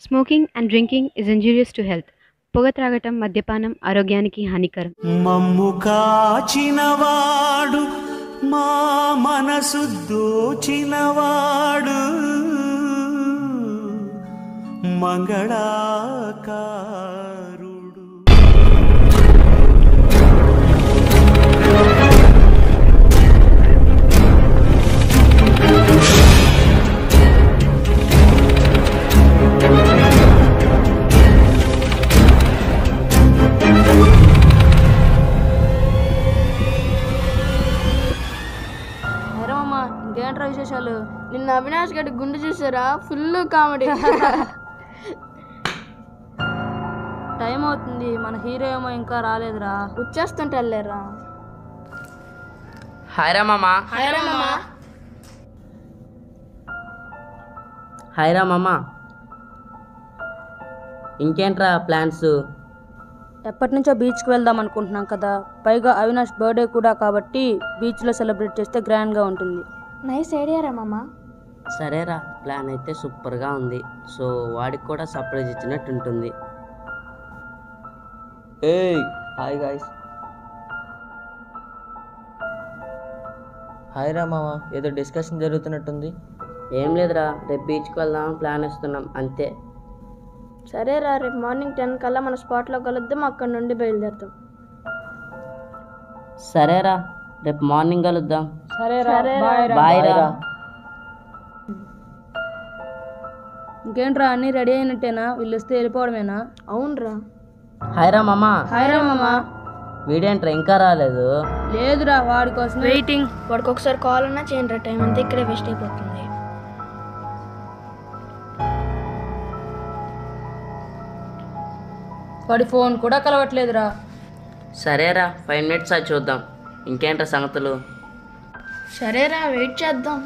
Smoking and drinking is injurious to health. పొగ త్రాగటం, మద్యపానం ఆరోగ్యానికి హానికరం. మమ్ము కాచినవాడు మా మనసు దోచినవాడు మంగళాకారుడు. ఇంకేంట్రా విశేషాలు? నిన్న అవినాష్ గడి గుండు చూసారా? Full comedy. టైం అవుతుంది, మన హీరో ఏమో ఇంకా రాలేదురా. వచ్చేస్తుంటే వెళ్ళారా? హాయ్ రా మామా. హాయ్ రా మామా. హాయ్ రా మామా. ఇంకేంట్రా ప్లాన్స్? ఎప్పటి నుంచో బీచ్కి వెళ్దాం అనుకుంటున్నాం కదా, పైగా అవినాష్ బర్త్డే కూడా కాబట్టి బీచ్లో సెలబ్రేట్ చేస్తే గ్రాండ్గా ఉంటుంది. నైస్ ఐడియా రా మామా. సరేరా, ప్లాన్ అయితే సూపర్గా ఉంది. సో వాడికి కూడా సర్ప్రైజ్ ఇచ్చినట్టు ఉంటుంది. ఏయ్ హాయ్ గాయ్స్. హాయ్ రా మామ, ఏదో డిస్కషన్ జరుగుతున్నట్టుంది. ఏం లేదురా, రేపు బీచ్కి వెళ్దాం ప్లాన్ ఇస్తున్నాం అంతే. సరేరా, రేపు మార్నింగ్ 10 కల్లా మన స్పాట్లో కలుద్దాం, అక్కడ నుండి బయలుదేరుతాం. సరేరా, రేపు మార్నింగ్ కలుద్దాం. బాయ్ రా. రా. ఇంకేంట్రా, అన్నీ రెడీ అయినట్టేనా? వీళ్ళు వస్తే వెళ్ళిపోవడమేనా? అవునరా. హాయ్ రా మామా. హాయ్ రా మామా. వీడేంట్రా ఇంకా రాలేదు? లేదురా, వాడి కోసం వెయిటింగ్. వాడికి ఒకసారి కాల్ అన్నా చేయండి రా, టైం అంతా ఇక్కడే వేస్ట్ అయిపోతుంది. వాడి ఫోన్ కూడా కలవట్లేదురా. సరేరా, 5 minutes అది చూద్దాం. ఇంకేంట్రా సంగతులు? సరేరా, వెయిట్ చేద్దాం.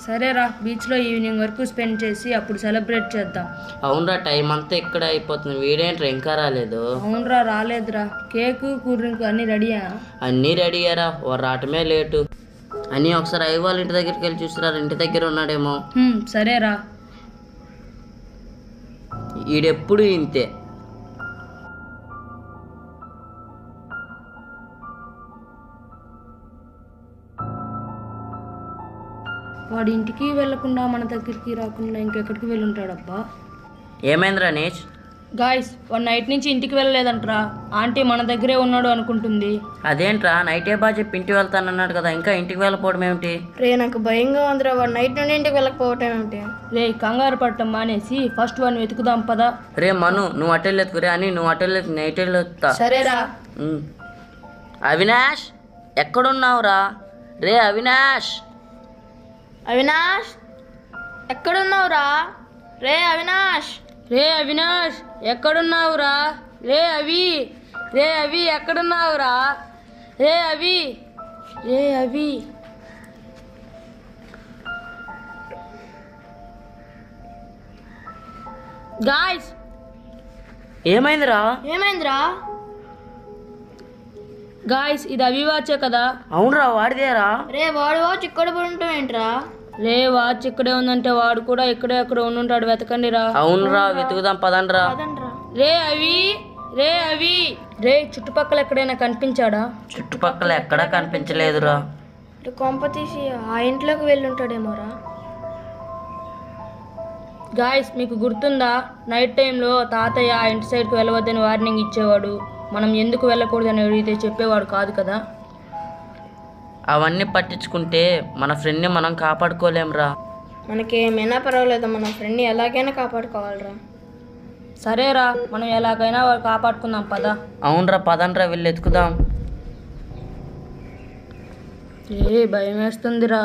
సరేరా, బీచ్లో ఈవినింగ్ వరకు స్పెండ్ చేసి అప్పుడు సెలబ్రేట్ చేద్దాం. అవునరా, టైం అంతా ఇక్కడ అయిపోతుంది. వీడేంట్రా ఇంకా రాలేదు? అవునరా, రాలేదురా. కేకు, కూల్ డ్రింక్ అన్నీ రెడీయా? అన్నీ రెడీ అయ్యారా, వారు రావటమే లేటు. అని ఒకసారి అయ్య వాళ్ళ ఇంటి దగ్గరికి వెళ్ళి చూసిరారు, ఇంటి దగ్గర ఉన్నాడేమో. సరేరా. ఈడెప్పుడు ఇంతే. వాడి ఇంటికి వెళ్ళకుండా మన దగ్గరికి రాకుండా ఇంకెక్కడికి వెళ్ళుంటాడబ్బా. ఏమైందిరా నీచ్? గాయస్, వాడు నైట్ నుంచి ఇంటికి వెళ్ళలేదంటరా. ఆంటీ మన దగ్గరే ఉన్నాడు అనుకుంటుంది. అదేంట్రా, నైటే బాగా చెప్పి ఇంటికి వెళ్తానన్నాడు కదా, ఇంకా ఇంటికి వెళ్ళకపోవడం ఏమిటి? రే, నాకు భయంగా ఉందిరా, వాడు నైట్ నుండి ఇంటికి వెళ్ళకపోవటం ఏమిటి? రే, కంగారు పడటం మానేసి ఫస్ట్ వాడిని వెతుకుదాం పదా. రే మను, నువ్వు అటెళ్ళు ఎత్తుకురే అని, నువ్వు అటెళ్ళు నైట్ వెళ్ళి వస్తా. సరేరా. అవినాష్ ఎక్కడున్నావురా? రే అవినాష్. అవినాష్ ఎక్కడున్నావురా? రే అవినాష్. రే అవినాష్ ఎక్కడున్నావురా? రే అవి. రే అవి ఎక్కడున్నావురా? రే అవి. రే అవి. గాయ్స్, ఏమైందిరా? ఏమైందిరా? గాయ్స్, ఇది అవి వాచే కదా? అవునరా, వాడిదేరా. రే, వాడు వాచ్ ఇక్కడ ఉంటాం ఏంట్రా? రే, వాచ్ ఇక్కడే ఉందంటే వాడు కూడా ఇక్కడే ఎక్కడ ఉండుంటాడు, వెతకండి రా. అవునరా, వెతుకుదాం పదండ్రా. రే అవి. రే అవి. రే, చుట్టుపక్కల ఎక్కడైనా కనిపించాడా? చుట్టుపక్కల ఎక్కడా కనిపించలేదురా. కొంప తీసి ఆ ఇంట్లోకి వెళ్ళుంటాడేమోరా. గాయస్, మీకు గుర్తుందా, నైట్ టైంలో తాతయ్య ఆ ఇంటి సైడ్కి వెళ్ళవద్దని వార్నింగ్ ఇచ్చేవాడు. మనం ఎందుకు వెళ్ళకూడదని అడిగితే చెప్పేవాడు కాదు కదా. అవన్నీ పట్టించుకుంటే మన ఫ్రెండ్ని మనం కాపాడుకోలేంరా. మనకేమైనా పర్వాలేదు, మన ఫ్రెండ్ని ఎలాగైనా కాపాడుకోవాలిరా. సరేరా, మనం ఎలాగైనా కాపాడుకుందాం పదా. అవునరా, పదండ్రా, వెళ్ళి ఎత్తుకుదాం. భయం వేస్తుందిరా.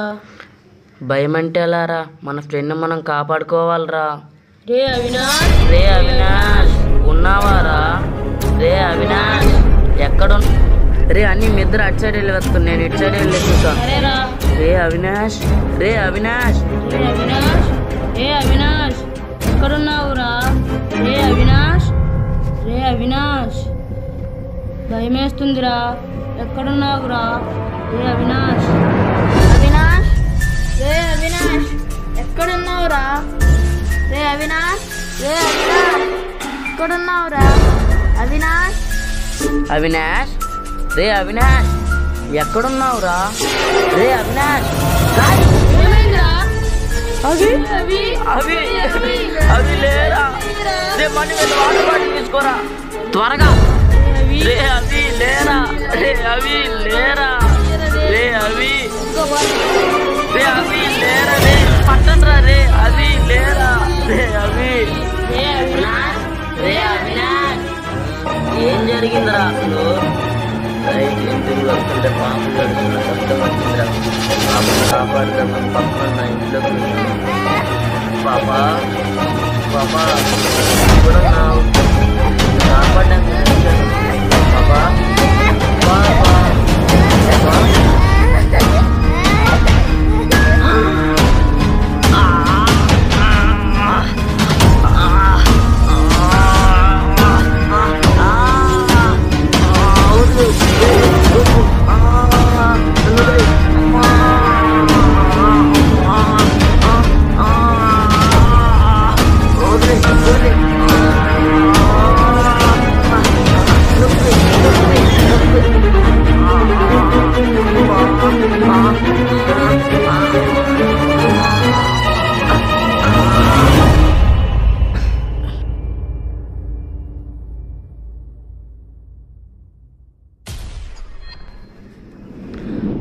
భయం అంటే ఎలారా? మన ఫ్రెండ్ని మనం కాపాడుకోవాలరా. రే అవినాష్. రే అవినాష్ ఉన్నావారా? రే అవినాష్ ఎక్కడ? రే అన్ని మీ ఇద్దరు అటు సైడ్ వెళ్ళి వెతుకుని, నేను ఇటు సైడ్ వెళ్ళి వెతుకుతా. రే అవినాష్. రే అవినాష్. రే అవినాష్. రే అవినాష్ ఎక్కడున్నావురా? రే అవినాష్. రే అవినాష్ భయం వేస్తుందిరా. ఎక్కడున్నావురా? రే అవినాష్. అవినాష్. రే అవినాష్ ఎక్కడున్నావురా? రే అవినాష్. ఎక్కడున్నావురా అవినాష్? అవినాష్, రే అవినాష్ ఎక్కడున్నావురా? రే అవినాష్, అవి అవి లేరా? రే మనీ వెళ్ళి వాటర్ బాటిల్ తీసుకోరా త్వరగా. రే అవి లేరా? రే అవి లేరా? రే అవి రే అవి లేరా? రే పట్టండ్రా. రే అవి లేరా? రే అవి రే అవినాష్ ఏం జరిగిందిరా అసలు? ఇంటికి వస్తుంటే పాము గడుచున్న శబ్దం వచ్చిందిరా. పాపను కాపాడుతామని పక్కన ఇంట్లోకి పాపా పాపా ఎప్పుడున్నావు? కాపాడడానికి పాపా పాపా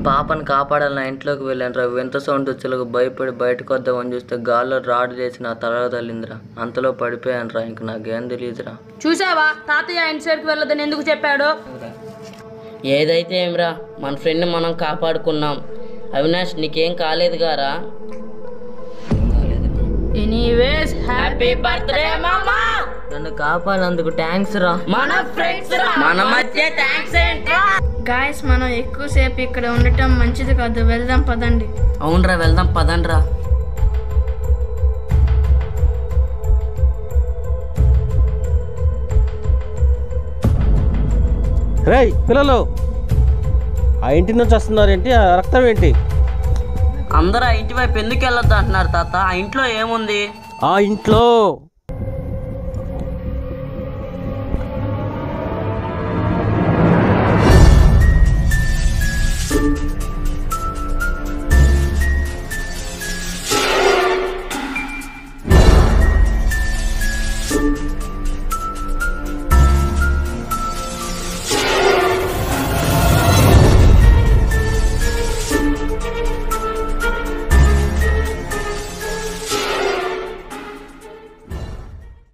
పాపను కాపాడాలని ఇంట్లోకి వెళ్ళాను రా. వింత సౌండ్ వచ్చేలాగా భయపడి బయటకు వద్దామని చూస్తే గాల్లో రాడ్ చేసి నా తలలో తల్లిందిరా. అంతలో పడిపోయాను రా. ఇంక నాకేం తెలియదురా. చూసావా తాతయ్య ఇంటి సైడ్కి వెళ్ళదని ఎందుకు చెప్పాడు? ఏదైతే ఏమిరా, మన ఫ్రెండ్ని మనం కాపాడుకున్నాం. అవినాష్ నీకేం కాలేదు గారా? ఎనీవేస్ హ్యాపీ బర్త్డే మామా. నన్ను కాపాడినందుకు థ్యాంక్స్ రా. మన ఫ్రెండ్స్ రా, మన మధ్య థ్యాంక్స్ ఏంట్రా? గాయస్ మనం ఎక్కువసేపు ఇక్కడ ఉండటం మంచిది కాదు, వెళ్దాం పదండి. అవునరా వెళ్దాం పదండ్రా. రేయ్ పిల్లలు, ఆ ఇంటి నుంచి వస్తున్నారేంటి? ఆ రక్తం ఏంటి? అందరూ ఆ ఇంటి వైపు ఎందుకు వెళ్ళొద్దు అంటున్నారు తాత? ఆ ఇంట్లో ఏముంది? ఆ ఇంట్లో